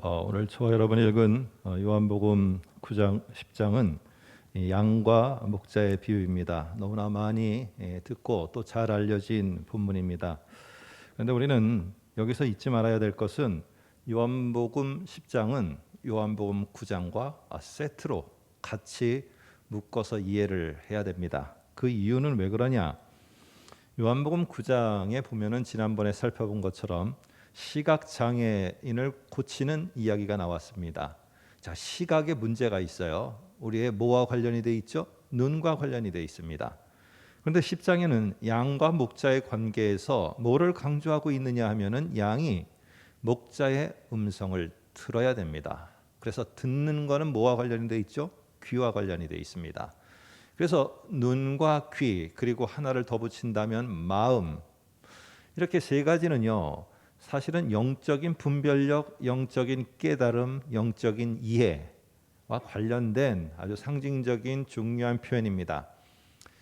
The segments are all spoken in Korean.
오늘 저와 여러분이 읽은 요한복음 9장 10장은 양과 목자의 비유입니다. 너무나 많이 듣고 또 잘 알려진 본문입니다. 그런데 우리는 여기서 잊지 말아야 될 것은 요한복음 10장은 요한복음 9장과 세트로 같이 묶어서 이해를 해야 됩니다. 그 이유는 왜 그러냐? 요한복음 9장에 보면은 지난번에 살펴본 것처럼 시각 장애인을 고치는 이야기가 나왔습니다. 자, 시각에 문제가 있어요. 우리의 뭐와 관련이 돼 있죠? 눈과 관련이 돼 있습니다. 그런데 10장에는 양과 목자의 관계에서 뭐를 강조하고 있느냐 하면은 양이 목자의 음성을 들어야 됩니다. 그래서 듣는 거는 뭐와 관련이 돼 있죠? 귀와 관련이 돼 있습니다. 그래서 눈과 귀 그리고 하나를 더 붙인다면 마음, 이렇게 세 가지는요 사실은 영적인 분별력, 영적인 깨달음, 영적인 이해와 관련된 아주 상징적인 중요한 표현입니다.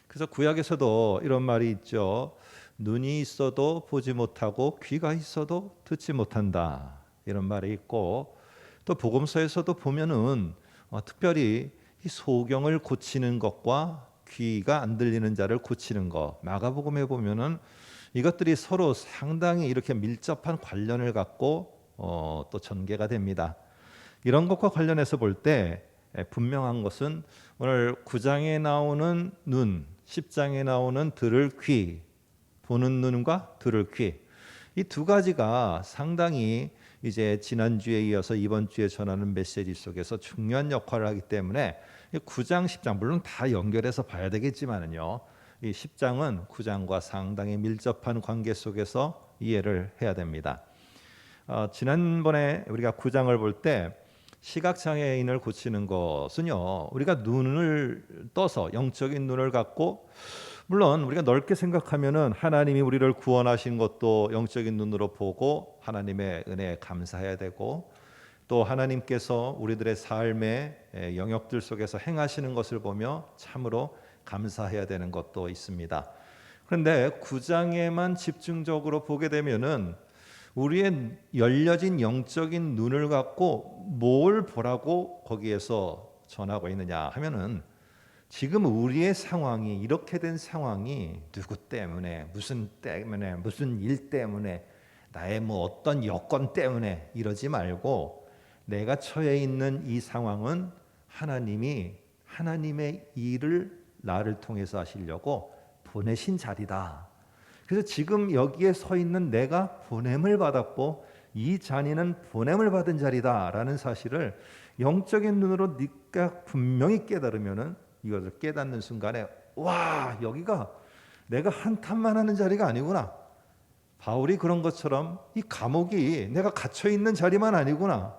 그래서 구약에서도 이런 말이 있죠. 눈이 있어도 보지 못하고 귀가 있어도 듣지 못한다, 이런 말이 있고, 또 복음서에서도 보면은 특별히 이 소경을 고치는 것과 귀가 안 들리는 자를 고치는 것, 마가복음에 보면은 이것들이 서로 상당히 이렇게 밀접한 관련을 갖고 또 전개가 됩니다. 이런 것과 관련해서 볼 때 분명한 것은 오늘 9장에 나오는 눈, 10장에 나오는 들을 귀, 보는 눈과 들을 귀, 이 두 가지가 상당히 이제 지난주에 이어서 이번 주에 전하는 메시지 속에서 중요한 역할을 하기 때문에 9장, 10장 물론 다 연결해서 봐야 되겠지만은요. 이 10장은 9장과 상당히 밀접한 관계 속에서 이해를 해야 됩니다. 지난번에 우리가 9장을 볼 때 시각장애인을 고치는 것은요, 우리가 눈을 떠서 영적인 눈을 갖고, 물론 우리가 넓게 생각하면은 하나님이 우리를 구원하신 것도 영적인 눈으로 보고 하나님의 은혜에 감사해야 되고, 또 하나님께서 우리들의 삶의 영역들 속에서 행하시는 것을 보며 참으로 감사해야 되는 것도 있습니다. 그런데 9장에만 집중적으로 보게 되면은 우리의 열려진 영적인 눈을 갖고 뭘 보라고 거기에서 전하고 있느냐 하면은, 지금 우리의 상황이 이렇게 된 상황이 누구 때문에, 무슨 일 때문에, 나의 뭐 어떤 여건 때문에 이러지 말고, 내가 처해 있는 이 상황은 하나님이 하나님의 일을 나를 통해서 하시려고 보내신 자리다. 그래서 지금 여기에 서 있는 내가 보냄을 받았고 이 자리는 보냄을 받은 자리다라는 사실을 영적인 눈으로 네가 분명히 깨달으면은, 이것을 깨닫는 순간에 와, 여기가 내가 한탄만 하는 자리가 아니구나. 바울이 그런 것처럼 이 감옥이 내가 갇혀 있는 자리만 아니구나.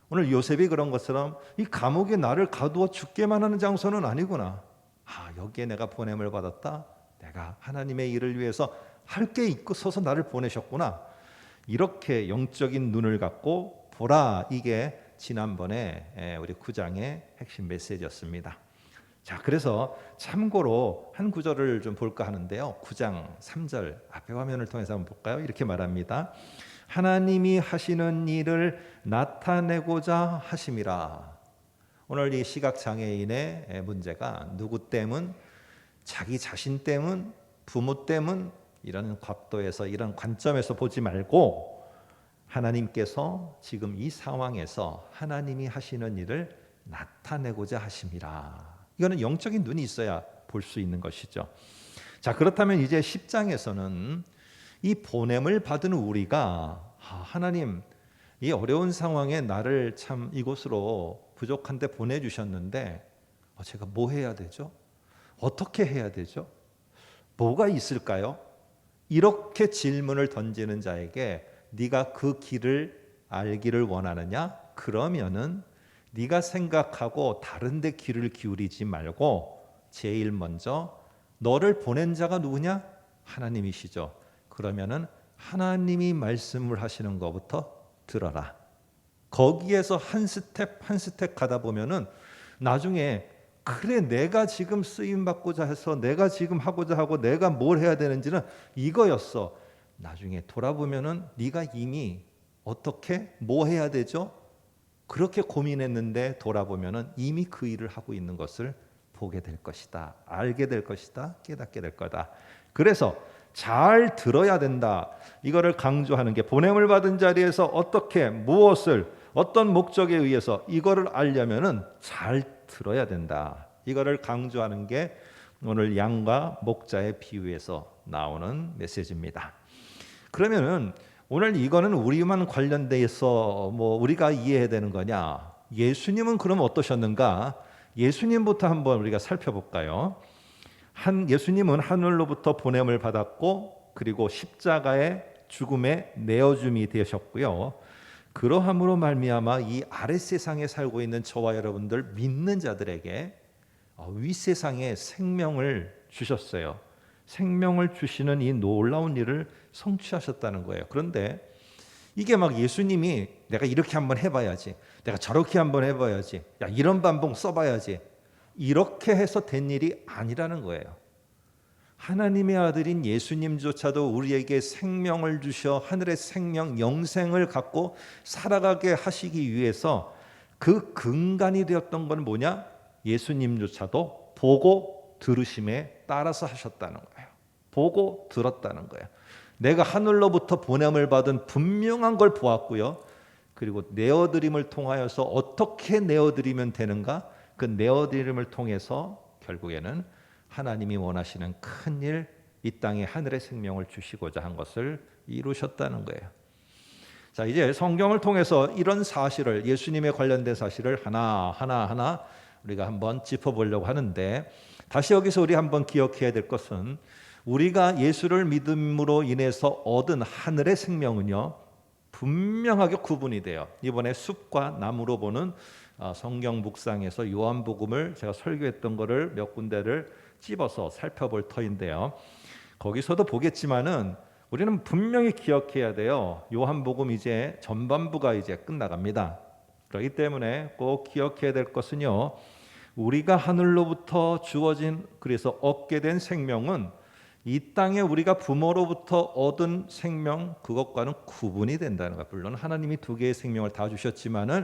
오늘 요셉이 그런 것처럼 이 감옥에 나를 가두어 죽게만 하는 장소는 아니구나. 여기에 내가 보냄을 받았다. 내가 하나님의 일을 위해서 할 게 있어서 나를 보내셨구나. 이렇게 영적인 눈을 갖고 보라. 이게 지난번에 우리 9장의 핵심 메시지였습니다. 자, 그래서 참고로 한 구절을 좀 볼까 하는데요. 9장 3절 앞에 화면을 통해서 한번 볼까요? 이렇게 말합니다. 하나님이 하시는 일을 나타내고자 하심이라. 오늘 이 시각장애인의 문제가 누구 때문, 자기 자신 때문, 부모 때문, 이런 각도에서, 이런 관점에서 보지 말고 하나님께서 지금 이 상황에서 하나님이 하시는 일을 나타내고자 하심이라. 이거는 영적인 눈이 있어야 볼 수 있는 것이죠. 자, 그렇다면 이제 10장에서는 이 보냄을 받은 우리가 하나님, 이 어려운 상황에 나를 참 이곳으로 부족한데 보내주셨는데 제가 뭐 해야 되죠? 어떻게 해야 되죠? 뭐가 있을까요? 이렇게 질문을 던지는 자에게 네가 그 길을 알기를 원하느냐? 그러면은 네가 생각하고 다른 데 귀를 기울이지 말고 제일 먼저 너를 보낸 자가 누구냐? 하나님이시죠. 그러면은 하나님이 말씀을 하시는 것부터 들어라. 거기에서 한 스텝 한 스텝 가다 보면은 나중에 그래, 내가 지금 쓰임 받고자 해서 내가 지금 하고자 하고 내가 뭘 해야 되는지는 이거였어. 나중에 돌아보면은 네가 이미 어떻게 뭐 해야 되죠? 그렇게 고민했는데 돌아보면은 이미 그 일을 하고 있는 것을 보게 될 것이다. 알게 될 것이다. 깨닫게 될 거다. 그래서 잘 들어야 된다. 이거를 강조하는 게 보냄을 받은 자리에서 어떻게 무엇을 어떤 목적에 의해서 이거를 알려면은 잘 들어야 된다. 이거를 강조하는 게 오늘 양과 목자의 비유에서 나오는 메시지입니다. 그러면은 오늘 이거는 우리만 관련돼서 우리가 이해해야 되는 거냐? 예수님은 그럼 어떠셨는가? 예수님부터 한번 우리가 살펴볼까요? 예수님은 하늘로부터 보냄을 받았고 그리고 십자가의 죽음에 내어줌이 되셨고요. 그러함으로 말미암아 이 아랫 세상에 살고 있는 저와 여러분들 믿는 자들에게 윗세상에 생명을 주셨어요. 생명을 주시는 이 놀라운 일을 성취하셨다는 거예요. 그런데 이게 막 예수님이 내가 이렇게 한번 해봐야지, 내가 저렇게 한번 해봐야지, 야 이런 반복 써봐야지, 이렇게 해서 된 일이 아니라는 거예요. 하나님의 아들인 예수님조차도 우리에게 생명을 주셔 하늘의 생명, 영생을 갖고 살아가게 하시기 위해서 그 근간이 되었던 건 뭐냐? 예수님조차도 보고 들으심에 따라서 하셨다는 거예요. 보고 들었다는 거예요. 내가 하늘로부터 보냄을 받은 분명한 걸 보았고요. 그리고 내어드림을 통하여서 어떻게 내어드리면 되는가? 그 내어드림을 통해서 결국에는 하나님이 원하시는 큰 일, 이 땅에 하늘의 생명을 주시고자 한 것을 이루셨다는 거예요. 자, 이제 성경을 통해서 이런 사실을, 예수님에 관련된 사실을 하나 우리가 한번 짚어보려고 하는데, 다시 여기서 우리 한번 기억해야 될 것은 우리가 예수를 믿음으로 인해서 얻은 하늘의 생명은요 분명하게 구분이 돼요. 이번에 숲과 나무로 보는 성경 묵상에서 요한복음을 제가 설교했던 거를 몇 군데를 찝어서 살펴볼 터인데요. 거기서도 보겠지만은 우리는 분명히 기억해야 돼요. 요한복음 이제 전반부가 이제 끝나갑니다. 그렇기 때문에 꼭 기억해야 될 것은요. 우리가 하늘로부터 주어진, 그래서 얻게 된 생명은 이 땅에 우리가 부모로부터 얻은 생명, 그것과는 구분이 된다는 것. 물론 하나님이 두 개의 생명을 다 주셨지만은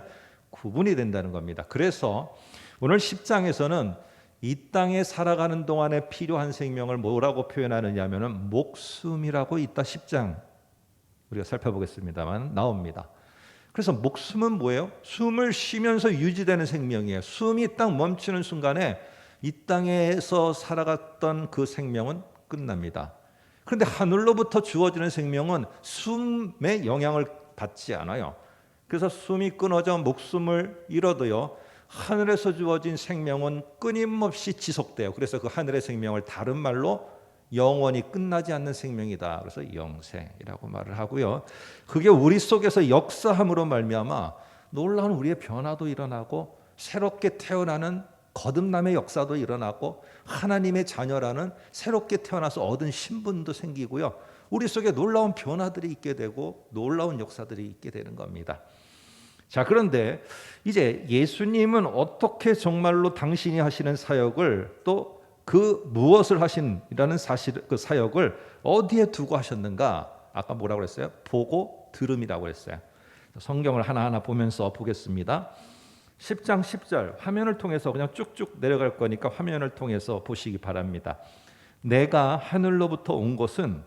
구분이 된다는 겁니다. 그래서 오늘 10장에서는 이 땅에 살아가는 동안에 필요한 생명을 뭐라고 표현하느냐 하면은 목숨이라고 이따 10장 우리가 살펴보겠습니다만 나옵니다. 그래서 목숨은 뭐예요? 숨을 쉬면서 유지되는 생명이에요. 숨이 딱 멈추는 순간에 이 땅에서 살아갔던 그 생명은 끝납니다. 그런데 하늘로부터 주어지는 생명은 숨의 영향을 받지 않아요. 그래서 숨이 끊어져 목숨을 잃어도요, 하늘에서 주어진 생명은 끊임없이 지속돼요. 그래서 그 하늘의 생명을 다른 말로 영원히 끝나지 않는 생명이다. 그래서 영생이라고 말을 하고요. 그게 우리 속에서 역사함으로 말미암아 놀라운 우리의 변화도 일어나고 새롭게 태어나는 거듭남의 역사도 일어나고 하나님의 자녀라는 새롭게 태어나서 얻은 신분도 생기고요. 우리 속에 놀라운 변화들이 있게 되고 놀라운 역사들이 있게 되는 겁니다. 자, 그런데 이제 예수님은 어떻게 정말로 당신이 하시는 사역을 또 그 무엇을 하신이라는 사실, 그 사역을 어디에 두고 하셨는가? 아까 뭐라고 그랬어요? 보고 들음이라고 그랬어요. 성경을 하나하나 보면서 보겠습니다. 10장 10절 화면을 통해서 그냥 쭉쭉 내려갈 거니까 화면을 통해서 보시기 바랍니다. 내가 하늘로부터 온 것은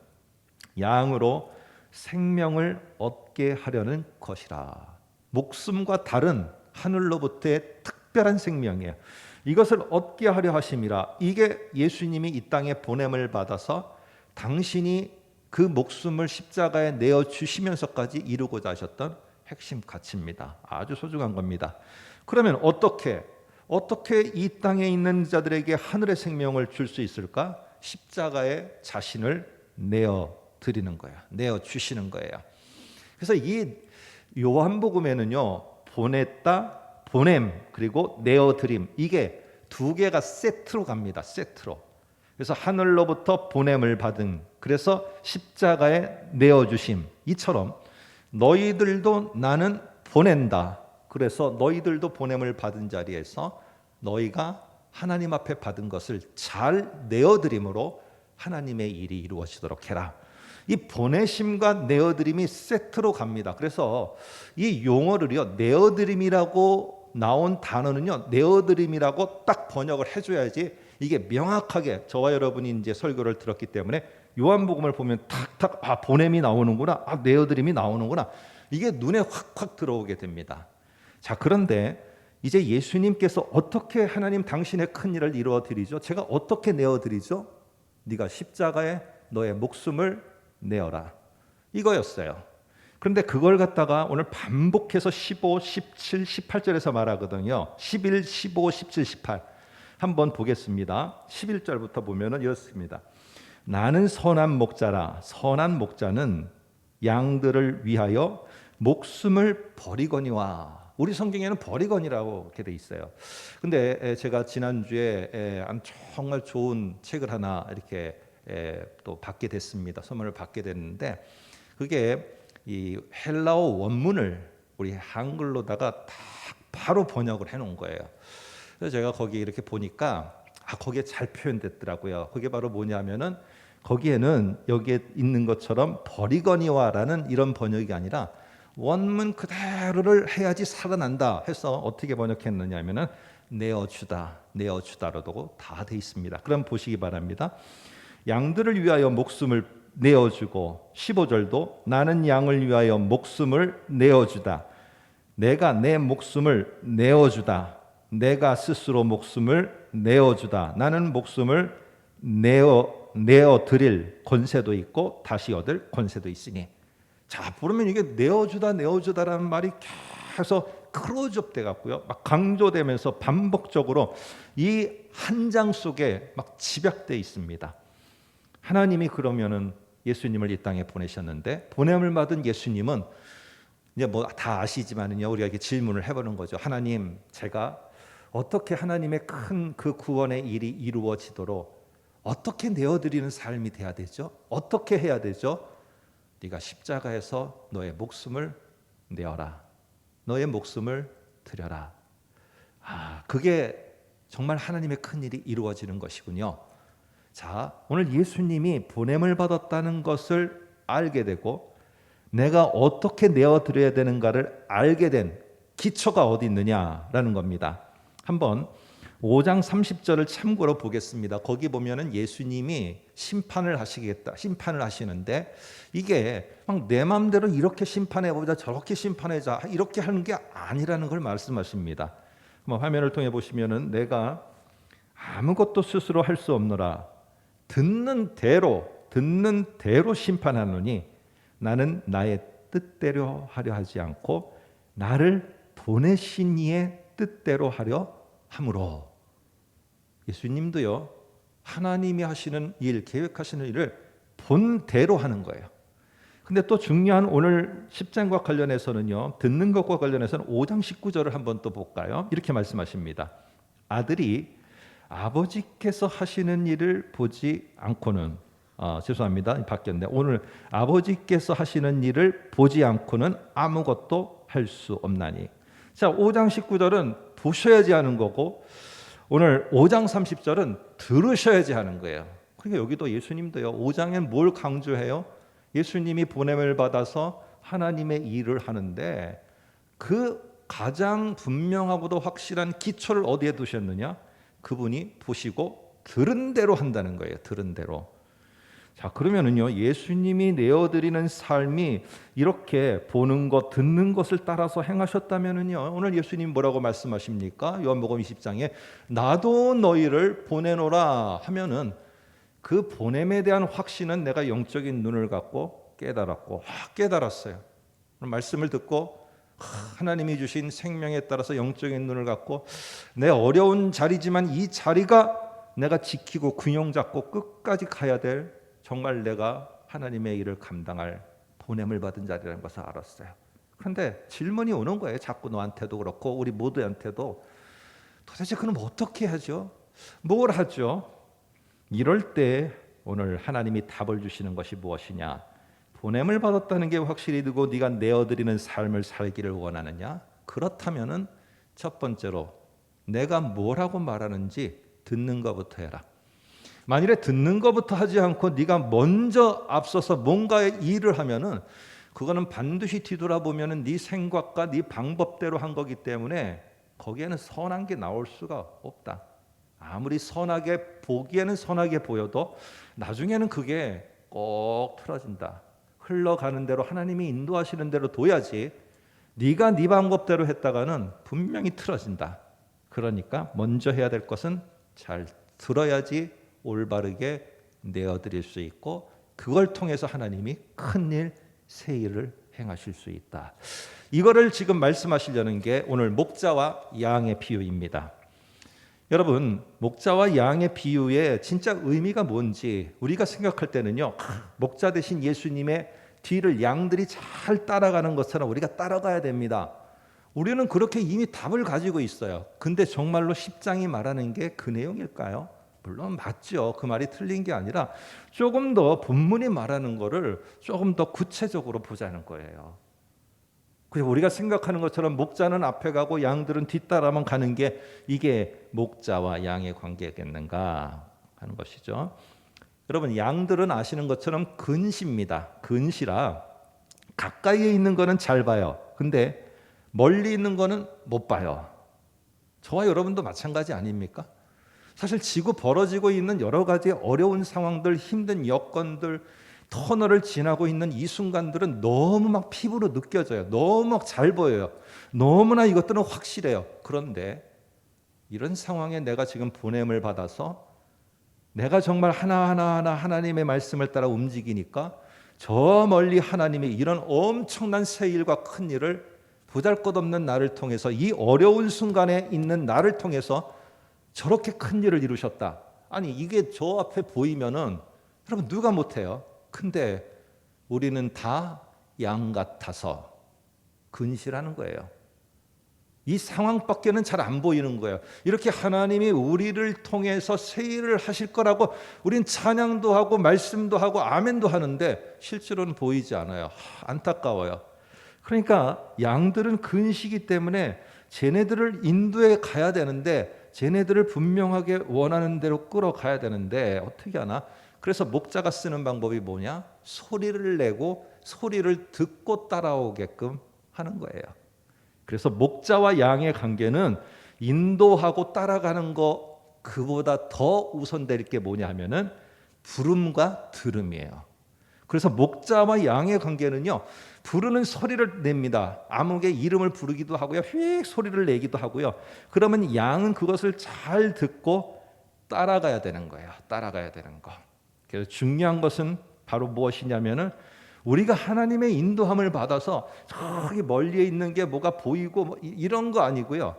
양으로 생명을 얻게 하려는 것이라. 목숨과 다른 하늘로부터의 특별한 생명이에요. 이것을 얻게 하려 하심이라. 이게 예수님이 이 땅에 보냄을 받아서 당신이 그 목숨을 십자가에 내어 주시면서까지 이루고자 하셨던 핵심 가치입니다. 아주 소중한 겁니다. 그러면 어떻게 이 땅에 있는 자들에게 하늘의 생명을 줄 수 있을까? 십자가에 자신을 내어 드리는 거예요. 내어 주시는 거예요. 그래서 이 요한복음에는요, 보냈다, 보냄, 그리고 내어드림, 이게 두 개가 세트로 갑니다. 세트로. 그래서 하늘로부터 보냄을 받은, 그래서 십자가에 내어주심, 이처럼 너희들도 나는 보낸다. 그래서 너희들도 보냄을 받은 자리에서 너희가 하나님 앞에 받은 것을 잘 내어드림으로 하나님의 일이 이루어지도록 해라. 이 보내심과 내어드림이 세트로 갑니다. 그래서 이 용어를요, 내어드림이라고 나온 단어는요, 내어드림이라고 딱 번역을 해줘야지 이게 명확하게 저와 여러분이 이제 설교를 들었기 때문에 요한복음을 보면 탁탁 보냄이 나오는구나, 내어드림이 나오는구나, 이게 눈에 확확 들어오게 됩니다. 자, 그런데 이제 예수님께서 어떻게 하나님 당신의 큰 일을 이루어 드리죠? 제가 어떻게 내어 드리죠? 네가 십자가에 너의 목숨을 내어라, 이거였어요. 그런데 그걸 갖다가 오늘 반복해서 15, 17, 18절에서 말하거든요. 11, 15, 17, 18 한번 보겠습니다. 11절부터 보면은 이렇습니다. 나는 선한 목자라. 선한 목자는 양들을 위하여 목숨을 버리거니와. 우리 성경에는 버리거니라고 이렇게 돼 있어요. 근데 제가 지난주에 정말 좋은 책을 하나 이렇게 또 받게 됐습니다. 선물을 받게 됐는데, 그게 이 헬라어 원문을 우리 한글로다가 딱 바로 번역을 해 놓은 거예요. 그래서 제가 거기 이렇게 보니까 거기에 잘 표현됐더라고요. 그게 바로 뭐냐면은, 거기에는 여기에 있는 것처럼 버리거니와라는 이런 번역이 아니라 원문 그대로를 해야지 살아난다 해서 어떻게 번역했느냐면은 내어주다, 내어주다라고 다 돼 있습니다. 그럼 보시기 바랍니다. 양들을 위하여 목숨을 내어주고, 15절도 나는 양을 위하여 목숨을 내어주다. 내가 내 목숨을 내어주다. 내가 스스로 목숨을 내어주다. 나는 목숨을 내어 드릴 권세도 있고 다시 얻을 권세도 있으니. 자, 보면 이게 내어주다 내어주다라는 말이 계속 크로즈업 돼 갖고요, 막 강조되면서 반복적으로 이 한 장 속에 막 집약돼 있습니다. 하나님이 그러면은 예수님을 이 땅에 보내셨는데, 보냄을 받은 예수님은 이제 뭐 다 아시지만은요, 우리가 이렇게 질문을 해보는 거죠. 하나님, 제가 어떻게 하나님의 큰 그 구원의 일이 이루어지도록 어떻게 내어드리는 삶이 돼야 되죠? 어떻게 해야 되죠? 네가 십자가에서 너의 목숨을 내어라. 너의 목숨을 드려라. 그게 정말 하나님의 큰 일이 이루어지는 것이군요. 자, 오늘 예수님이 보냄을 받았다는 것을 알게 되고 내가 어떻게 내어드려야 되는가를 알게 된 기초가 어디 있느냐라는 겁니다. 한번 5장 30절을 참고로 보겠습니다. 거기 보면은 예수님이 심판을 하시는데, 이게 막 내 마음대로 이렇게 심판해보자, 저렇게 심판하자, 이렇게 하는 게 아니라는 걸 말씀하십니다. 한번 화면을 통해 보시면은 내가 아무것도 스스로 할 수 없노라. 듣는 대로 심판하노니 나는 나의 뜻대로 하려 하지 않고 나를 보내신 이의 뜻대로 하려 함으로. 예수님도요, 하나님이 하시는 일, 계획하시는 일을 본대로 하는 거예요. 근데 또 중요한 오늘 10장과 관련해서는요, 듣는 것과 관련해서는 5장 19절을 한번 또 볼까요? 이렇게 말씀하십니다. 아들이 아버지께서 하시는 일을 보지 않고는, 죄송합니다, 바뀌었네. 오늘 아버지께서 하시는 일을 보지 않고는 아무것도 할 수 없나니. 자, 5장 19절은 보셔야지 하는 거고, 오늘 5장 30절은 들으셔야지 하는 거예요. 그러니까 여기도 예수님도요, 5장엔 뭘 강조해요? 예수님이 보냄을 받아서 하나님의 일을 하는데, 그 가장 분명하고도 확실한 기초를 어디에 두셨느냐? 그분이 보시고 들은 대로 한다는 거예요. 들은 대로. 자, 그러면은요, 예수님이 내어드리는 삶이 이렇게 보는 것, 듣는 것을 따라서 행하셨다면은요, 오늘 예수님 뭐라고 말씀하십니까? 요한복음 20장에 나도 너희를 보내노라 하면은 그 보냄에 대한 확신은 내가 영적인 눈을 갖고 깨달았어요. 말씀을 듣고 하나님이 주신 생명에 따라서 영적인 눈을 갖고 내 어려운 자리지만 이 자리가 내가 지키고 균형 잡고 끝까지 가야 될, 정말 내가 하나님의 일을 감당할 보냄을 받은 자리라는 것을 알았어요. 그런데 질문이 오는 거예요. 자꾸 너한테도 그렇고 우리 모두한테도. 도대체 그럼 어떻게 하죠? 뭘 하죠? 이럴 때 오늘 하나님이 답을 주시는 것이 무엇이냐? 보냄을 받았다는 게 확실히 되고 네가 내어드리는 삶을 살기를 원하느냐? 그렇다면은 첫 번째로 내가 뭐라고 말하는지 듣는 것부터 해라. 만일에 듣는 것부터 하지 않고 네가 먼저 앞서서 뭔가의 일을 하면은 그거는 반드시 뒤돌아보면은 네 생각과 네 방법대로 한 거기 때문에 거기에는 선한 게 나올 수가 없다. 아무리 선하게 보기에는 선하게 보여도 나중에는 그게 꼭 틀어진다. 흘러가는 대로 하나님이 인도하시는 대로 둬야지 네가 네 방법대로 했다가는 분명히 틀어진다. 그러니까 먼저 해야 될 것은 잘 들어야지 올바르게 내어드릴 수 있고 그걸 통해서 하나님이 큰일, 새 일을 행하실 수 있다. 이거를 지금 말씀하시려는 게 오늘 목자와 양의 비유입니다. 여러분, 목자와 양의 비유의 진짜 의미가 뭔지 우리가 생각할 때는요, 목자 대신 예수님의 뒤를 양들이 잘 따라가는 것처럼 우리가 따라가야 됩니다. 우리는 그렇게 이미 답을 가지고 있어요. 근데 정말로 10장이 말하는 게 그 내용일까요? 물론 맞죠. 그 말이 틀린 게 아니라 조금 더 본문이 말하는 거를 조금 더 구체적으로 보자는 거예요. 그래서 우리가 생각하는 것처럼 목자는 앞에 가고 양들은 뒤따라만 가는 게 이게 목자와 양의 관계겠는가 하는 것이죠. 여러분, 양들은 아시는 것처럼 근시입니다. 근시라 가까이에 있는 거는 잘 봐요. 근데 멀리 있는 거는 못 봐요. 저와 여러분도 마찬가지 아닙니까? 사실 지구 벌어지고 있는 여러 가지 어려운 상황들, 힘든 여건들, 터널을 지나고 있는 이 순간들은 너무 막 피부로 느껴져요. 너무 막 잘 보여요. 너무나 이것들은 확실해요. 그런데 이런 상황에 내가 지금 보냄을 받아서 내가 정말 하나하나 하나님의 말씀을 따라 움직이니까 저 멀리 하나님이 이런 엄청난 새 일과 큰 일을 보잘것없는 나를 통해서 이 어려운 순간에 있는 나를 통해서 저렇게 큰 일을 이루셨다. 아니 이게 저 앞에 보이면은 여러분 누가 못해요? 근데 우리는 다 양 같아서 근시라는 거예요. 이 상황밖에는 잘 안 보이는 거예요. 이렇게 하나님이 우리를 통해서 새 일을 하실 거라고 우린 찬양도 하고 말씀도 하고 아멘도 하는데 실제로는 보이지 않아요. 안타까워요. 그러니까 양들은 근시기 때문에 쟤네들을 인도에 가야 되는데 쟤네들을 분명하게 원하는 대로 끌어가야 되는데 어떻게 하나? 그래서 목자가 쓰는 방법이 뭐냐? 소리를 내고 소리를 듣고 따라오게끔 하는 거예요. 그래서 목자와 양의 관계는 인도하고 따라가는 거 그보다 더 우선될 게 뭐냐 하면은 부름과 들음이에요. 그래서 목자와 양의 관계는요, 부르는 소리를 냅니다. 암흑의 이름을 부르기도 하고요, 휙 소리를 내기도 하고요. 그러면 양은 그것을 잘 듣고 따라가야 되는 거예요. 따라가야 되는 거. 그래서 중요한 것은 바로 무엇이냐면은 우리가 하나님의 인도함을 받아서 저기 멀리에 있는 게 뭐가 보이고 뭐 이런 거 아니고요.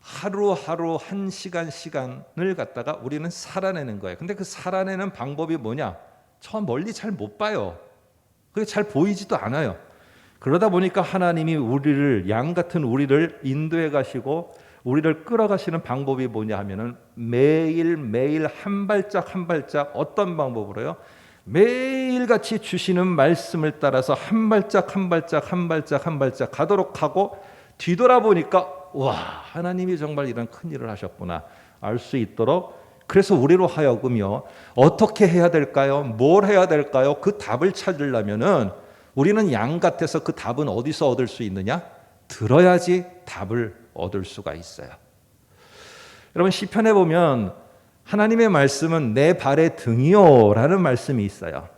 하루하루 한 시간을 갖다가 우리는 살아내는 거예요. 근데 그 살아내는 방법이 뭐냐? 저 멀리 잘 못 봐요. 그게 잘 보이지도 않아요. 그러다 보니까 하나님이 우리를 양 같은 우리를 인도해 가시고 우리를 끌어가시는 방법이 뭐냐 하면은 매일매일 한 발짝 한 발짝 어떤 방법으로요? 매일같이 주시는 말씀을 따라서 한 발짝 한 발짝 한 발짝 한 발짝 가도록 하고 뒤돌아보니까 와, 하나님이 정말 이런 큰 일을 하셨구나 알 수 있도록. 그래서 우리로 하여금요, 어떻게 해야 될까요? 뭘 해야 될까요? 그 답을 찾으려면은 우리는 양 같아서 그 답은 어디서 얻을 수 있느냐? 들어야지 답을 얻을 수가 있어요. 여러분, 시편에 보면 하나님의 말씀은 내 발의 등이요 라는 말씀이 있어요.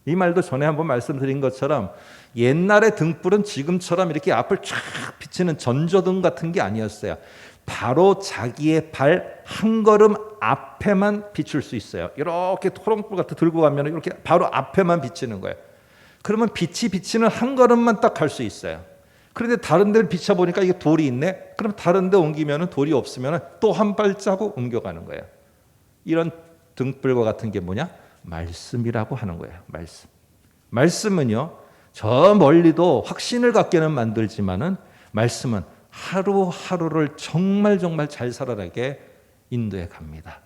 이 말도 전에 한번 말씀드린 것처럼 옛날의 등불은 지금처럼 이렇게 앞을 쫙 비치는 전조등 같은 게 아니었어요. 바로 자기의 발 한 걸음 앞에만 비출 수 있어요. 이렇게 토롱불 같은 들고 가면 이렇게 바로 앞에만 비치는 거예요. 그러면 빛이 비치는 한 걸음만 딱 갈 수 있어요. 그런데 다른 데를 비춰보니까 이게 돌이 있네? 그럼 다른 데 옮기면 돌이 없으면 또 한 발자국 옮겨가는 거예요. 이런 등불과 같은 게 뭐냐? 말씀이라고 하는 거예요. 말씀. 말씀은요, 저 멀리도 확신을 갖게는 만들지만은 말씀은 하루하루를 정말 잘 살아나게 인도해 갑니다.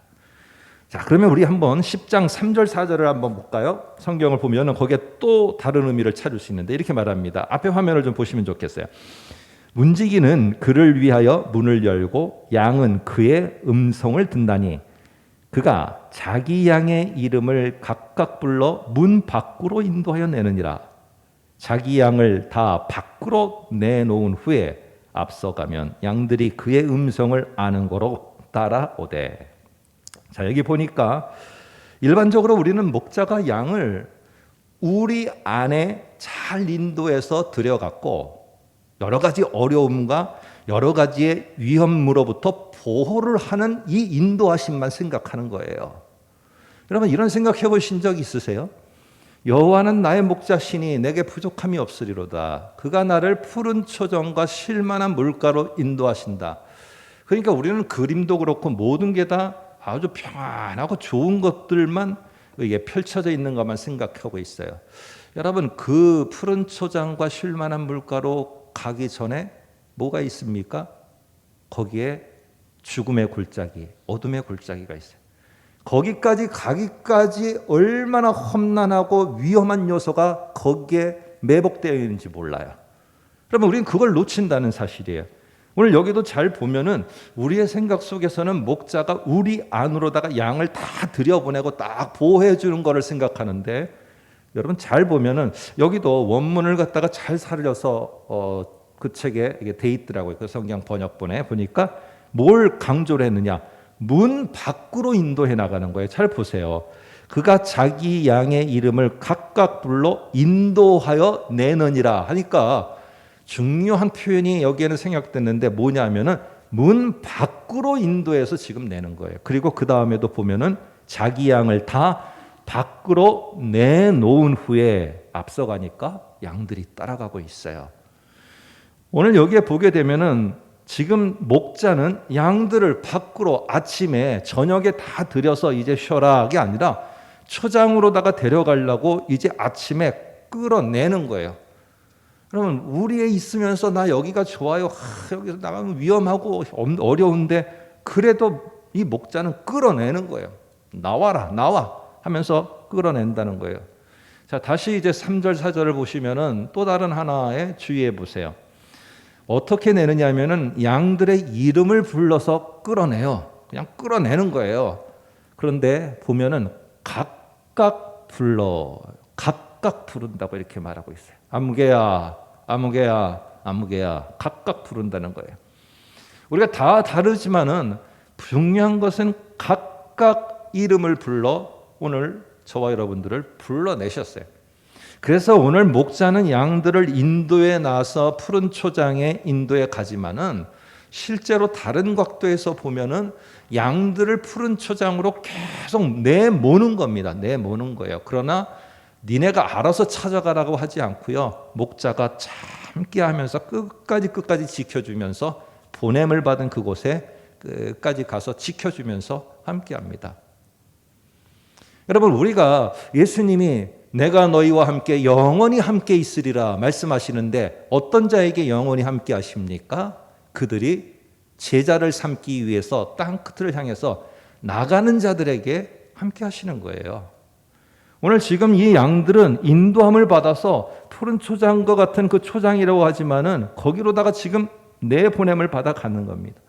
자, 그러면 우리 한번 10장 3절 4절을 한번 볼까요? 성경을 보면 거기에 또 다른 의미를 찾을 수 있는데 이렇게 말합니다. 앞에 화면을 좀 보시면 좋겠어요. 문지기는 그를 위하여 문을 열고 양은 그의 음성을 듣나니 그가 자기 양의 이름을 각각 불러 문 밖으로 인도하여 내느니라. 자기 양을 다 밖으로 내놓은 후에 앞서가면 양들이 그의 음성을 아는 거로 따라오되. 자, 여기 보니까 일반적으로 우리는 목자가 양을 우리 안에 잘 인도해서 들여갖고 여러 가지 어려움과 여러 가지의 위험으로부터 보호를 하는 이 인도하심만 생각하는 거예요. 여러분, 이런 생각해 보신 적 있으세요? 여호와는 나의 목자시니 내게 부족함이 없으리로다. 그가 나를 푸른 초정과 쉴만한 물가로 인도하신다. 그러니까 우리는 그림도 그렇고 모든 게 다 아주 평안하고 좋은 것들만 이게 펼쳐져 있는 것만 생각하고 있어요. 여러분, 그 푸른 초장과 쉴만한 물가로 가기 전에 뭐가 있습니까? 거기에 죽음의 골짜기, 어둠의 골짜기가 있어요. 거기까지 가기까지 얼마나 험난하고 위험한 요소가 거기에 매복되어 있는지 몰라요. 그러면 우리는 그걸 놓친다는 사실이에요. 오늘 여기도 잘 보면은 우리의 생각 속에서는 목자가 우리 안으로다가 양을 다 들여보내고 딱 보호해 주는 거를 생각하는데, 여러분 잘 보면은 여기도 원문을 갖다가 잘 살려서 그 책에 이게 돼 있더라고요. 그 성경 번역본에 보니까 뭘 강조를 했느냐? 문 밖으로 인도해 나가는 거예요. 잘 보세요. 그가 자기 양의 이름을 각각 불러 인도하여 내느니라 하니까 중요한 표현이 여기에는 생략됐는데 뭐냐면은 문 밖으로 인도해서 지금 내는 거예요. 그리고 그 다음에도 보면은 자기 양을 다 밖으로 내놓은 후에 앞서가니까 양들이 따라가고 있어요. 오늘 여기에 보게 되면은 지금 목자는 양들을 밖으로 아침에 저녁에 다 들여서 이제 쉬어라가 아니라 초장으로다가 데려가려고 이제 아침에 끌어내는 거예요. 그러면 우리에 있으면서 나 여기가 좋아요. 여기서 나가면 위험하고 어려운데 그래도 이 목자는 끌어내는 거예요. 나와라, 나와 하면서 끌어낸다는 거예요. 자, 다시 이제 3절, 4절을 보시면은 또 다른 하나에 주의해 보세요. 어떻게 내느냐 하면은 양들의 이름을 불러서 끌어내요. 그냥 끌어내는 거예요. 그런데 보면은 각각 불러, 각각 부른다고 이렇게 말하고 있어요. 아무개야, 아무개야, 아무개야, 각각 부른다는 거예요. 우리가 다 다르지만은 중요한 것은 각각 이름을 불러 오늘 저와 여러분들을 불러내셨어요. 그래서 오늘 목자는 양들을 인도에 나서 푸른 초장에 인도에 가지만은 실제로 다른 각도에서 보면은 양들을 푸른 초장으로 계속 내모는 겁니다. 내모는 거예요. 그러나 니네가 알아서 찾아가라고 하지 않고요. 목자가 참게 하면서 끝까지 지켜주면서 보냄을 받은 그곳에 끝까지 가서 지켜주면서 함께합니다. 여러분, 우리가 예수님이 내가 너희와 함께 영원히 함께 있으리라 말씀하시는데 어떤 자에게 영원히 함께 하십니까? 그들이 제자를 삼기 위해서 땅 끝을 향해서 나가는 자들에게 함께 하시는 거예요. 오늘 지금 이 양들은 인도함을 받아서 푸른 초장과 같은 그 초장이라고 하지만은 거기로다가 지금 내보냄을 받아 가는 겁니다.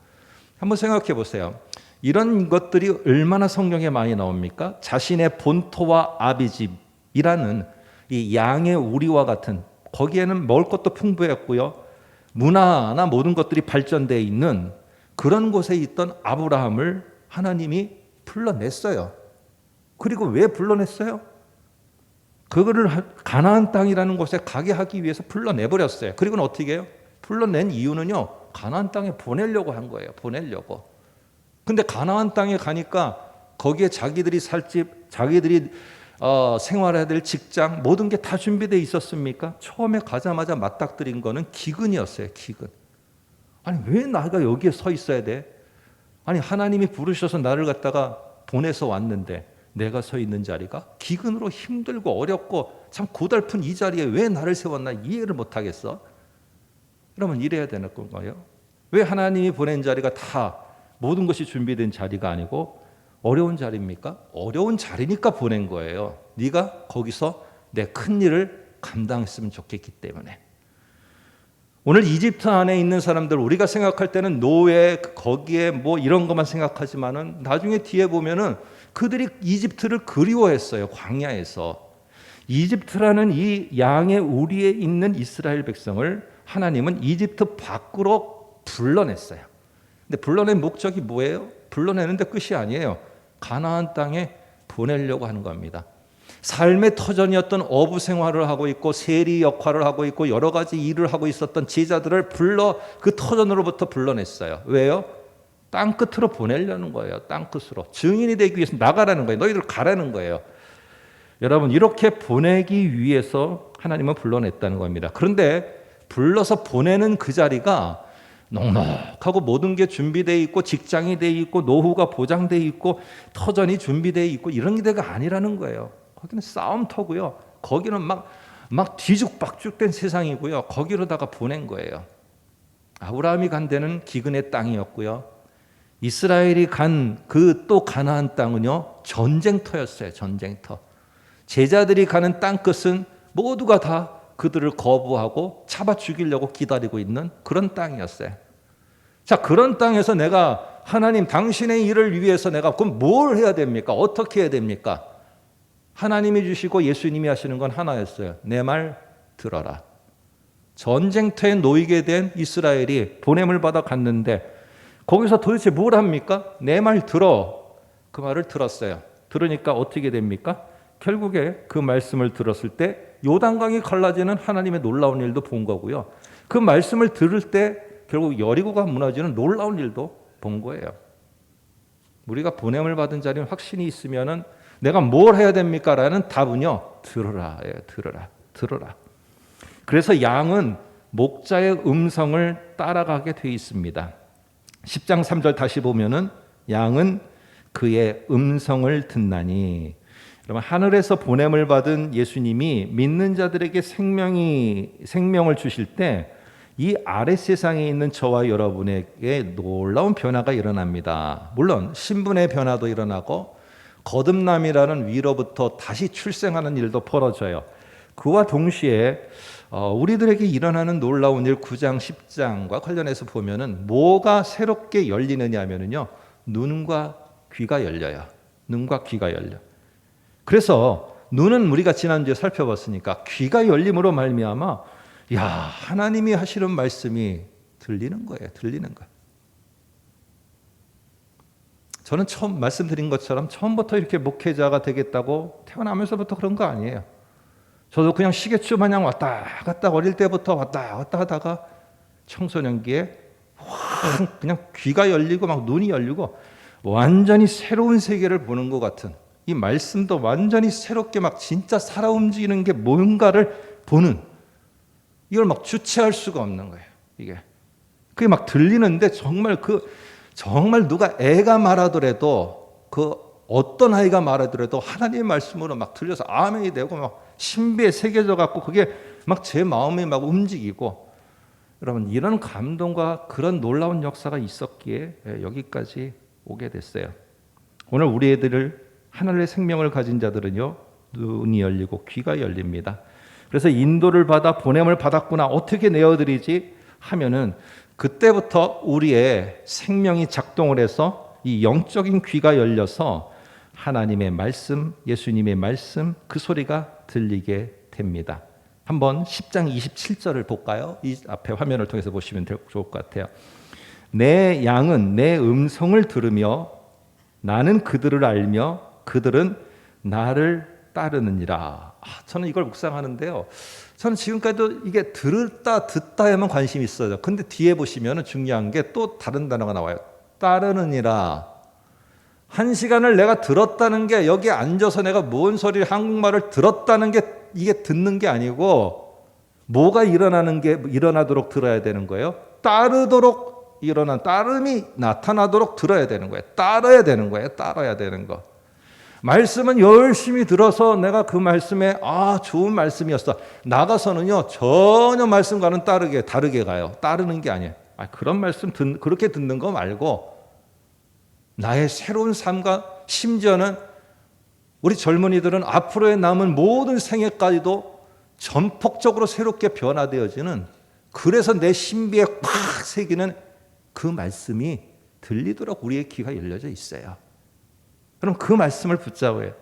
한번 생각해 보세요. 이런 것들이 얼마나 성경에 많이 나옵니까? 자신의 본토와 아비집이라는 이 양의 우리와 같은, 거기에는 먹을 것도 풍부했고요, 문화나 모든 것들이 발전되어 있는 그런 곳에 있던 아브라함을 하나님이 불러냈어요. 그리고 왜 불러냈어요? 그거를 가나안 땅이라는 곳에 가게 하기 위해서 불러내버렸어요. 그리고는 어떻게 해요? 불러낸 이유는요, 가나안 땅에 보내려고 한 거예요. 보내려고. 근데 가나안 땅에 가니까 거기에 자기들이 살 집, 자기들이 생활해야 될 직장, 모든 게 다 준비되어 있었습니까? 처음에 가자마자 맞닥뜨린 거는 기근이었어요. 기근. 아니, 왜 나가 여기에 서 있어야 돼? 아니, 하나님이 부르셔서 나를 갖다가 보내서 왔는데 내가 서 있는 자리가 기근으로 힘들고 어렵고 참 고달픈 이 자리에 왜 나를 세웠나 이해를 못하겠어? 그러면 이래야 되는 건가요? 왜 하나님이 보낸 자리가 다 모든 것이 준비된 자리가 아니고 어려운 자리입니까? 어려운 자리니까 보낸 거예요. 네가 거기서 내 큰 일을 감당했으면 좋겠기 때문에. 오늘 이집트 안에 있는 사람들, 우리가 생각할 때는 노예, 거기에 뭐 이런 것만 생각하지만은 나중에 뒤에 보면은 그들이 이집트를 그리워했어요. 광야에서. 이집트라는 이 양의 우리에 있는 이스라엘 백성을 하나님은 이집트 밖으로 불러냈어요. 근데 불러낸 목적이 뭐예요? 불러내는데 끝이 아니에요. 가나안 땅에 보내려고 하는 겁니다. 삶의 터전이었던 어부 생활을 하고 있고 세리 역할을 하고 있고 여러 가지 일을 하고 있었던 제자들을 불러 그 터전으로부터 불러냈어요. 왜요? 땅 끝으로 보내려는 거예요. 땅 끝으로. 증인이 되기 위해서 나가라는 거예요. 너희들 가라는 거예요. 여러분, 이렇게 보내기 위해서 하나님은 불러냈다는 겁니다. 그런데 불러서 보내는 그 자리가 넉넉하고 모든 게 준비되어 있고 직장이 되어 있고 노후가 보장되어 있고 터전이 준비되어 있고 이런 데가 아니라는 거예요. 거기는 싸움터고요. 거기는 막 뒤죽박죽된 세상이고요. 거기로다가 보낸 거예요. 아브라함이 간 데는 기근의 땅이었고요. 이스라엘이 간 그 또 가나안 땅은요, 전쟁터였어요. 전쟁터. 제자들이 가는 땅 끝은 모두가 다 그들을 거부하고 잡아 죽이려고 기다리고 있는 그런 땅이었어요. 자, 그런 땅에서 내가 하나님 당신의 일을 위해서 내가 그럼 뭘 해야 됩니까? 어떻게 해야 됩니까? 하나님이 주시고 예수님이 하시는 건 하나였어요. 내 말 들어라. 전쟁터에 놓이게 된 이스라엘이 보냄을 받아 갔는데 거기서 도대체 뭘 합니까? 내 말 들어. 그 말을 들었어요. 들으니까 어떻게 됩니까? 결국에 그 말씀을 들었을 때 요단강이 갈라지는 하나님의 놀라운 일도 본 거고요. 그 말씀을 들을 때 결국 여리고가 무너지는 놀라운 일도 본 거예요. 우리가 보냄을 받은 자리는 확신이 있으면은 내가 뭘 해야 됩니까? 라는 답은요, 들으라. 들으라. 그래서 양은 목자의 음성을 따라가게 돼 있습니다. 10장 3절 다시 보면은 양은 그의 음성을 듣나니. 여러분, 하늘에서 보냄을 받은 예수님이 믿는 자들에게 생명을 주실 때 이 아래 세상에 있는 저와 여러분에게 놀라운 변화가 일어납니다. 물론 신분의 변화도 일어나고 거듭남이라는 위로부터 다시 출생하는 일도 벌어져요. 그와 동시에 우리들에게 일어나는 놀라운 일 9장 10장과 관련해서 보면은 뭐가 새롭게 열리느냐 하면은요, 눈과 귀가 열려요. 눈과 귀가 열려. 그래서 눈은 우리가 지난주에 살펴봤으니까 귀가 열림으로 말미암아 하나님이 하시는 말씀이 들리는 거예요. 저는 처음 말씀드린 것처럼 처음부터 이렇게 목회자가 되겠다고 태어나면서부터 그런 거 아니에요. 저도 그냥 시계추 마냥 왔다 갔다 어릴 때부터 왔다 갔다 하다가 청소년기에 확 그냥 귀가 열리고 막 눈이 열리고 완전히 새로운 세계를 보는 것 같은, 이 말씀도 완전히 새롭게 막 진짜 살아 움직이는 게 뭔가를 보는, 이걸 막 주체할 수가 없는 거예요. 그게 막 들리는데 정말 누가 애가 말하더라도 그 어떤 아이가 말하더라도 하나님의 말씀으로 막 들려서 아멘이 되고 막 신비에 새겨져 갖고 그게 막 제 마음이 막 움직이고, 여러분 이런 감동과 그런 놀라운 역사가 있었기에 여기까지 오게 됐어요. 오늘 우리 애들을 하늘의 생명을 가진 자들은요, 눈이 열리고 귀가 열립니다. 그래서 인도를 받아 보냄을 받았구나, 어떻게 내어드리지 하면은 그때부터 우리의 생명이 작동을 해서 이 영적인 귀가 열려서 하나님의 말씀, 예수님의 말씀, 그 소리가 들리게 됩니다. 한번 10장 27절을 볼까요? 이 앞에 화면을 통해서 보시면 좋을 것 같아요. 내 양은 내 음성을 들으며 나는 그들을 알며 그들은 나를 따르느니라. 저는 이걸 묵상하는데요. 저는 지금까지도 이게 듣다에만 관심이 있어요. 근데 뒤에 보시면 중요한 게 또 다른 단어가 나와요. 따르느니라. 한 시간을 내가 들었다는 게, 여기 앉아서 내가 뭔 소리 한국말을 들었다는 게 이게 듣는 게 아니고 뭐가 일어나도록 들어야 되는 거예요. 따르도록 따름이 나타나도록 들어야 되는 거예요. 따라야 되는 거. 말씀은 열심히 들어서 내가 그 말씀에 좋은 말씀이었어. 나가서는요 전혀 말씀과는 다르게 가요. 따르는 게 아니에요. 그런 말씀 그렇게 듣는 거 말고 나의 새로운 삶과, 심지어는 우리 젊은이들은 앞으로의 남은 모든 생애까지도 전폭적으로 새롭게 변화되어지는 그래서 내 신비에 팍 새기는 그 말씀이 들리도록 우리의 귀가 열려져 있어요. 그럼 그 말씀을 붙잡아요.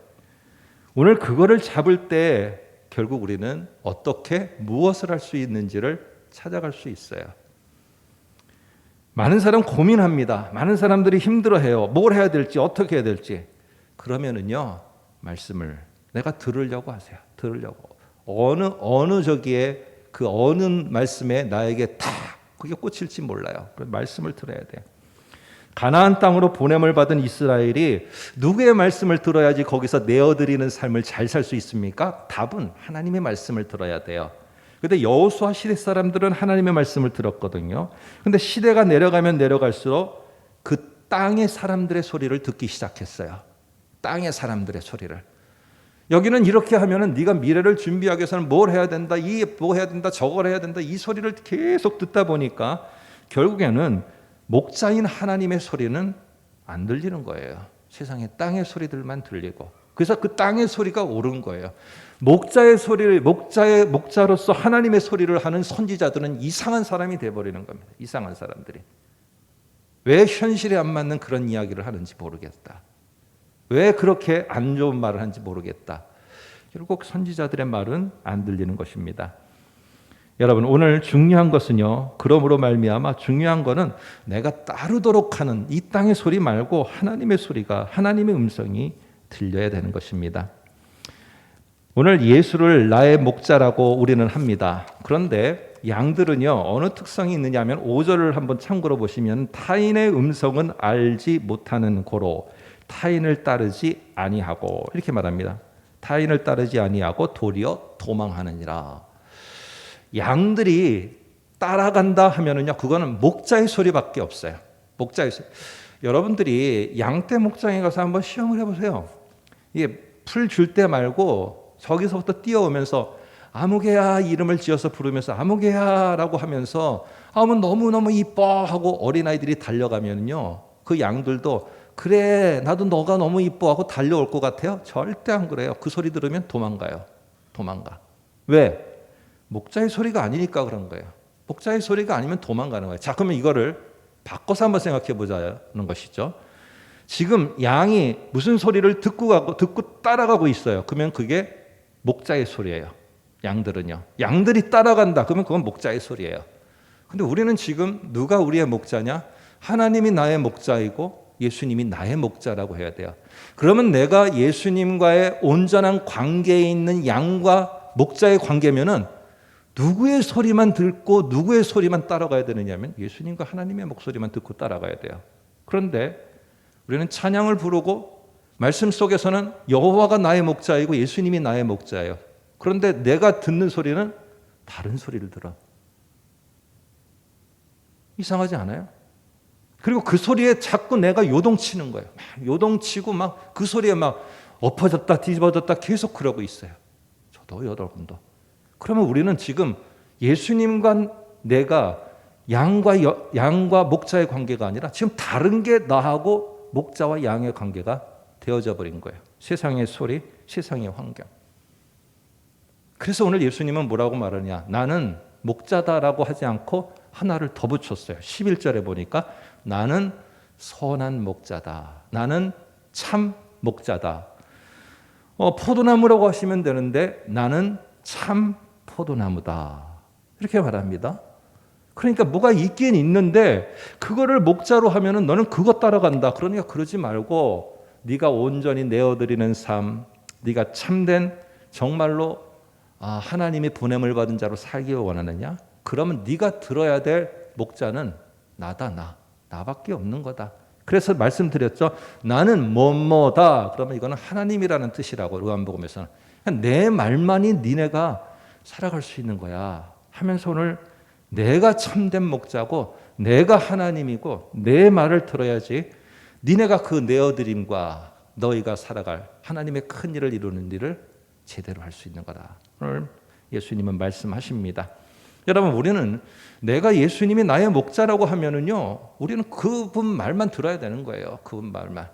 오늘 그거를 잡을 때 결국 우리는 어떻게 무엇을 할 수 있는지를 찾아갈 수 있어요. 많은 사람 고민합니다. 많은 사람들이 힘들어해요. 뭘 해야 될지 어떻게 해야 될지. 그러면은요 말씀을 내가 들으려고 하세요. 들으려고 어느 저기에 그 어느 말씀에 나에게 다 그게 꽂힐지 몰라요. 말씀을 들어야 돼요. 가나안 땅으로 보냄을 받은 이스라엘이 누구의 말씀을 들어야지 거기서 내어드리는 삶을 잘 살 수 있습니까? 답은 하나님의 말씀을 들어야 돼요. 그런데 여호수아 시대 사람들은 하나님의 말씀을 들었거든요. 그런데 시대가 내려가면 내려갈수록 그 땅의 사람들의 소리를 듣기 시작했어요. 땅의 사람들의 소리를. 여기는 이렇게 하면은 네가 미래를 준비하기 위해서는 뭘 해야 된다, 뭐 해야 된다, 저걸 해야 된다, 이 소리를 계속 듣다 보니까 결국에는 목자인 하나님의 소리는 안 들리는 거예요. 세상에 땅의 소리들만 들리고. 그래서 그 땅의 소리가 옳은 거예요. 목자의 소리를 목자로서 하나님의 소리를 하는 선지자들은 이상한 사람이 돼버리는 겁니다. 이상한 사람들이. 왜 현실에 안 맞는 그런 이야기를 하는지 모르겠다. 왜 그렇게 안 좋은 말을 하는지 모르겠다. 결국 선지자들의 말은 안 들리는 것입니다. 여러분 오늘 중요한 것은요. 그러므로 말미암아 중요한 것은 내가 따르도록 하는 이 땅의 소리 말고 하나님의 소리가 하나님의 음성이 들려야 되는 것입니다. 오늘 예수를 나의 목자라고 우리는 합니다. 그런데 양들은요. 어느 특성이 있느냐 하면 5절을 한번 참고로 보시면 타인의 음성은 알지 못하는 고로 타인을 따르지 아니하고 이렇게 말합니다. 타인을 따르지 아니하고 도리어 도망하느니라. 양들이 따라간다 하면은요, 그거는 목자의 소리밖에 없어요. 목자의 소리. 여러분들이 양떼 목장에 가서 한번 시험을 해보세요. 이게 풀 줄 때 말고 저기서부터 뛰어오면서 아무개야 이름을 지어서 부르면서 아무개야라고 하면서 너무너무 이뻐 하고 어린아이들이 달려가면요, 그 양들도 그래 나도 너가 너무 이뻐 하고 달려올 것 같아요? 절대 안 그래요. 그 소리 들으면 도망가요. 도망가. 왜? 목자의 소리가 아니니까 그런 거예요. 목자의 소리가 아니면 도망가는 거예요. 자, 그러면 이거를 바꿔서 한번 생각해 보자는 것이죠. 지금 양이 무슨 소리를 듣고 따라가고 있어요. 그러면 그게 목자의 소리예요. 양들은요. 양들이 따라간다. 그러면 그건 목자의 소리예요. 근데 우리는 지금 누가 우리의 목자냐? 하나님이 나의 목자이고 예수님이 나의 목자라고 해야 돼요. 그러면 내가 예수님과의 온전한 관계에 있는 양과 목자의 관계면은 누구의 소리만 듣고 누구의 소리만 따라가야 되느냐면 예수님과 하나님의 목소리만 듣고 따라가야 돼요. 그런데 우리는 찬양을 부르고 말씀 속에서는 여호와가 나의 목자이고 예수님이 나의 목자예요. 그런데 내가 듣는 소리는 다른 소리를 들어. 이상하지 않아요? 그리고 그 소리에 자꾸 내가 요동치는 거예요. 요동치고 막 그 소리에 막 엎어졌다 뒤집어졌다 계속 그러고 있어요. 저도 여러분도. 그러면 우리는 지금 예수님과 내가 양과 목자의 관계가 아니라 지금 다른 게 나하고 목자와 양의 관계가 되어져 버린 거예요. 세상의 소리, 세상의 환경. 그래서 오늘 예수님은 뭐라고 말하냐? 나는 목자다라고 하지 않고 하나를 더 붙였어요. 11절에 보니까 나는 선한 목자다. 나는 참 목자다. 포도나무라고 하시면 되는데 나는 참 포도나무다. 이렇게 말합니다. 그러니까 뭐가 있긴 있는데 그거를 목자로 하면은 너는 그거 따라간다. 그러니까 그러지 말고 네가 온전히 내어드리는 삶, 네가 참된 정말로 하나님이 보냄을 받은 자로 살기 원하느냐? 그러면 네가 들어야 될 목자는 나다. 나밖에 없는 거다. 그래서 말씀드렸죠. 나는 뭐뭐다. 그러면 이거는 하나님이라는 뜻이라고 요한복음에서는. 내 말만이 니네가 살아갈 수 있는 거야 하면서 오늘 내가 참된 목자고 내가 하나님이고 내 말을 들어야지 니네가 그 내어드림과 너희가 살아갈 하나님의 큰 일을 이루는 일을 제대로 할 수 있는 거다. 오늘 예수님은 말씀하십니다. 여러분 우리는 내가 예수님이 나의 목자라고 하면은요, 우리는 그분 말만 들어야 되는 거예요. 그분 말만.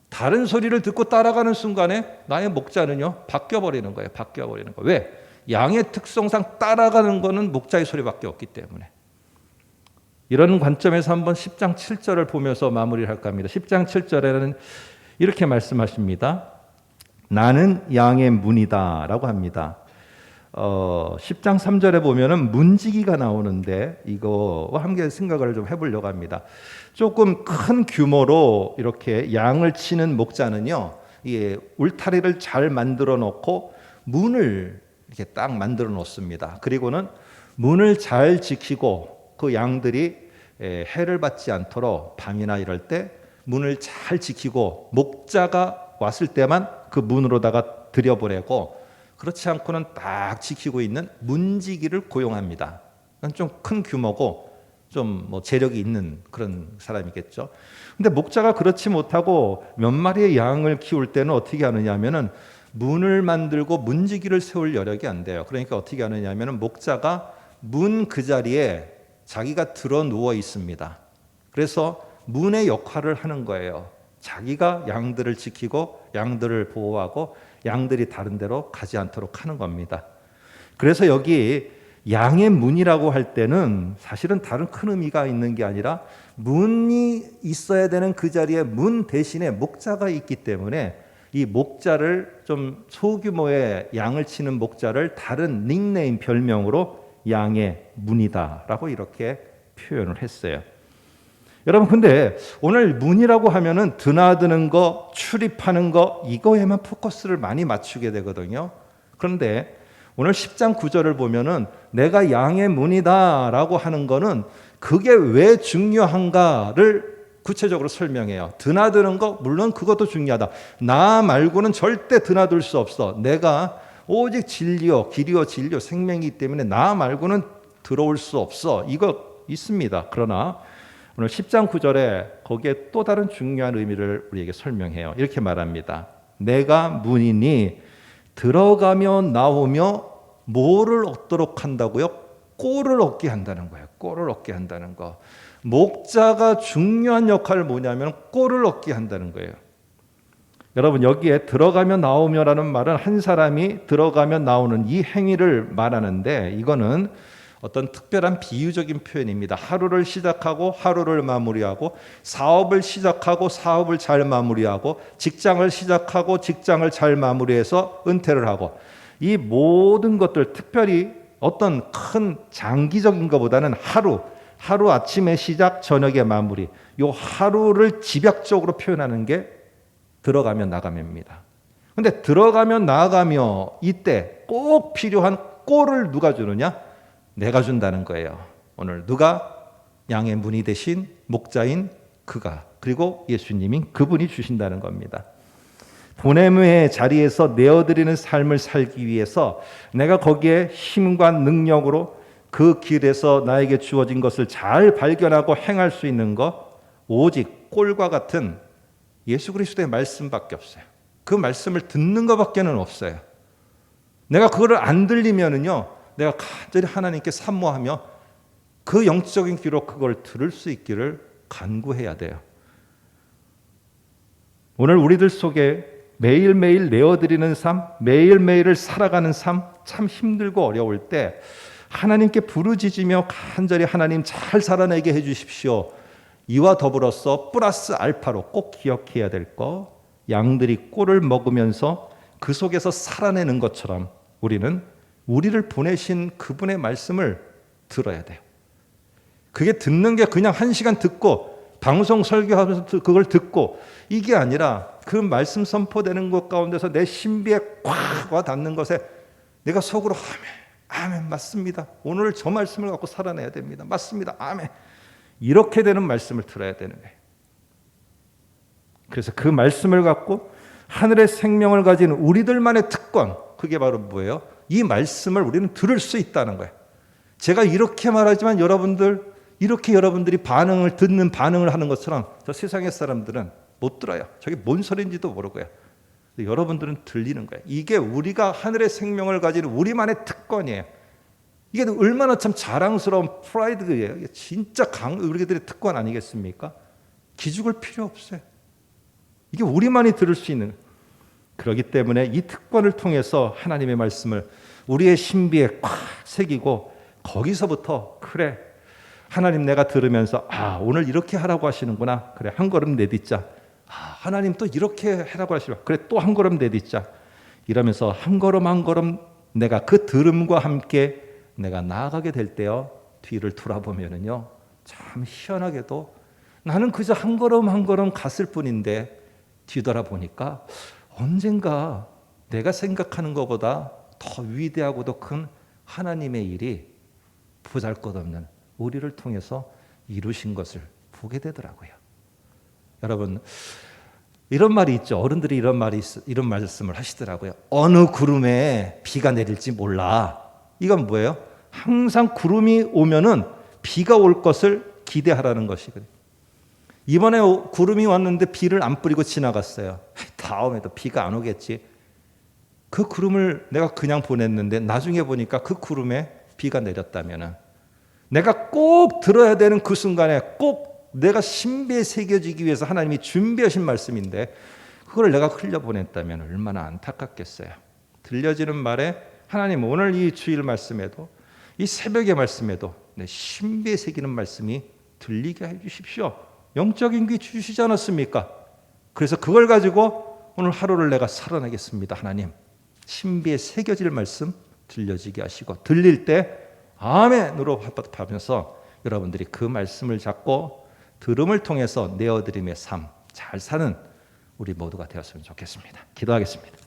다른 소리를 듣고 따라가는 순간에 나의 목자는요 바뀌어버리는 거예요. 바뀌어버리는 거예요. 왜? 양의 특성상 따라가는 것은 목자의 소리밖에 없기 때문에. 이런 관점에서 한번 10장 7절을 보면서 마무리를 할까 합니다. 10장 7절에는 이렇게 말씀하십니다. 나는 양의 문이다 라고 합니다. 10장 3절에 보면은 문지기가 나오는데 이거와 함께 생각을 좀 해보려고 합니다. 조금 큰 규모로 이렇게 양을 치는 목자는요, 울타리를 잘 만들어 놓고 문을 이렇게 딱 만들어 놓습니다. 그리고는 문을 잘 지키고 그 양들이 해를 받지 않도록 밤이나 이럴 때 문을 잘 지키고 목자가 왔을 때만 그 문으로다가 들여보내고, 그렇지 않고는 딱 지키고 있는 문지기를 고용합니다. 좀 큰 규모고 좀 재력이 있는 그런 사람이겠죠. 근데 목자가 그렇지 못하고 몇 마리의 양을 키울 때는 어떻게 하느냐 하면은 문을 만들고 문지기를 세울 여력이 안 돼요. 그러니까 어떻게 하느냐 하면은 목자가 문 그 자리에 자기가 들어 누워 있습니다. 그래서 문의 역할을 하는 거예요. 자기가 양들을 지키고 양들을 보호하고 양들이 다른 데로 가지 않도록 하는 겁니다. 그래서 여기 양의 문이라고 할 때는 사실은 다른 큰 의미가 있는 게 아니라 문이 있어야 되는 그 자리에 문 대신에 목자가 있기 때문에 이 목자를 좀 소규모의 양을 치는 목자를 다른 닉네임 별명으로 양의 문이다라고 이렇게 표현을 했어요. 여러분, 근데 오늘 문이라고 하면은 드나드는 거, 출입하는 거 이거에만 포커스를 많이 맞추게 되거든요. 그런데 오늘 10장 9절을 보면은 내가 양의 문이다라고 하는 거는 그게 왜 중요한가를 구체적으로 설명해요. 드나드는 거 물론 그것도 중요하다. 나 말고는 절대 드나들 수 없어. 내가 오직 진리요 길이요 진리요 생명이기 때문에 나 말고는 들어올 수 없어. 이거 있습니다. 그러나 오늘 10장 9절에 거기에 또 다른 중요한 의미를 우리에게 설명해요. 이렇게 말합니다. 내가 문이니 들어가며 나오며 뭐를 얻도록 한다고요? 꼴을 얻게 한다는 거예요. 꼴을 얻게 한다는 거. 목자가 중요한 역할을 뭐냐면 꼴을 얻게 한다는 거예요. 여러분, 여기에 들어가며 나오며라는 말은 한 사람이 들어가며 나오는 이 행위를 말하는데, 이거는 어떤 특별한 비유적인 표현입니다. 하루를 시작하고 하루를 마무리하고, 사업을 시작하고 사업을 잘 마무리하고, 직장을 시작하고 직장을 잘 마무리해서 은퇴를 하고, 이 모든 것들, 특별히 어떤 큰 장기적인 것보다는 하루 아침에 시작, 저녁에 마무리, 이 하루를 집약적으로 표현하는 게 들어가며 나가며입니다. 근데 들어가며 나가며 이때 꼭 필요한 꼴을 누가 주느냐? 내가 준다는 거예요. 오늘 누가? 양의 문이 되신 목자인 그가, 그리고 예수님인 그분이 주신다는 겁니다. 보냄의 자리에서 내어드리는 삶을 살기 위해서 내가 거기에 힘과 능력으로 그 길에서 나에게 주어진 것을 잘 발견하고 행할 수 있는 것, 오직 꼴과 같은 예수 그리스도의 말씀밖에 없어요. 그 말씀을 듣는 것밖에는 없어요. 내가 그거를 안 들리면은요, 내가 간절히 하나님께 산모하며 그 영적인 귀로 그걸 들을 수 있기를 간구해야 돼요. 오늘 우리들 속에 매일매일 내어드리는 삶, 매일매일을 살아가는 삶, 참 힘들고 어려울 때 하나님께 부르짖으며 간절히 하나님 잘 살아내게 해주십시오. 이와 더불어서 플러스 알파로 꼭 기억해야 될 거, 양들이 꼴을 먹으면서 그 속에서 살아내는 것처럼 우리는 우리를 보내신 그분의 말씀을 들어야 돼요. 그게 듣는 게 그냥 1시간 듣고 방송 설교하면서 그걸 듣고 이게 아니라 그 말씀 선포되는 것 가운데서 내 신비에 꽉 와 닿는 것에 내가 속으로 아멘 맞습니다. 오늘 저 말씀을 갖고 살아내야 됩니다. 맞습니다. 아멘. 이렇게 되는 말씀을 들어야 되는 거예요. 그래서 그 말씀을 갖고 하늘의 생명을 가진 우리들만의 특권, 그게 바로 뭐예요? 이 말씀을 우리는 들을 수 있다는 거예요. 제가 이렇게 말하지만 이렇게 여러분들이 듣는 반응을 하는 것처럼 저 세상의 사람들은 못 들어요. 저게 뭔 소리인지도 모르고요. 여러분들은 들리는 거예요. 이게 우리가 하늘의 생명을 가진 우리만의 특권이에요. 이게 얼마나 참 자랑스러운 프라이드예요. 이게 진짜 우리들의 특권 아니겠습니까? 기죽을 필요 없어요. 이게 우리만이 들을 수 있는. 그렇기 때문에 이 특권을 통해서 하나님의 말씀을 우리의 신비에 꽉 새기고 거기서부터 그래 하나님 내가 들으면서 오늘 이렇게 하라고 하시는구나. 그래 한 걸음 내딛자. 하나님 또 이렇게 하라고 하시나. 그래 또 한 걸음 내딛자. 이러면서 한 걸음 한 걸음 내가 그 들음과 함께 내가 나아가게 될 때요. 뒤를 돌아보면은요. 참 희한하게도 나는 그저 한 걸음 한 걸음 갔을 뿐인데 뒤돌아보니까 언젠가 내가 생각하는 것보다 더 위대하고도 큰 하나님의 일이 보잘것없는 우리를 통해서 이루신 것을 보게 되더라고요. 여러분 이런 말이 있죠. 어른들이 이런 말씀을 하시더라고요. 어느 구름에 비가 내릴지 몰라. 이건 뭐예요? 항상 구름이 오면은 비가 올 것을 기대하라는 것이거든요. 이번에 구름이 왔는데 비를 안 뿌리고 지나갔어요. 다음에도 비가 안 오겠지. 그 구름을 내가 그냥 보냈는데 나중에 보니까 그 구름에 비가 내렸다면은 내가 꼭 들어야 되는 그 순간에 꼭 내가 신비에 새겨지기 위해서 하나님이 준비하신 말씀인데 그걸 내가 흘려보냈다면 얼마나 안타깝겠어요. 들려지는 말에 하나님 오늘 이 주일 말씀에도 이 새벽의 말씀에도 내 신비에 새기는 말씀이 들리게 해주십시오. 영적인 귀 주시지 않았습니까? 그래서 그걸 가지고 오늘 하루를 내가 살아내겠습니다. 하나님 신비에 새겨질 말씀 들려지게 하시고 들릴 때 아멘으로 하면서 여러분들이 그 말씀을 잡고 들음을 통해서 내어드림의 삶 잘 사는 우리 모두가 되었으면 좋겠습니다. 기도하겠습니다.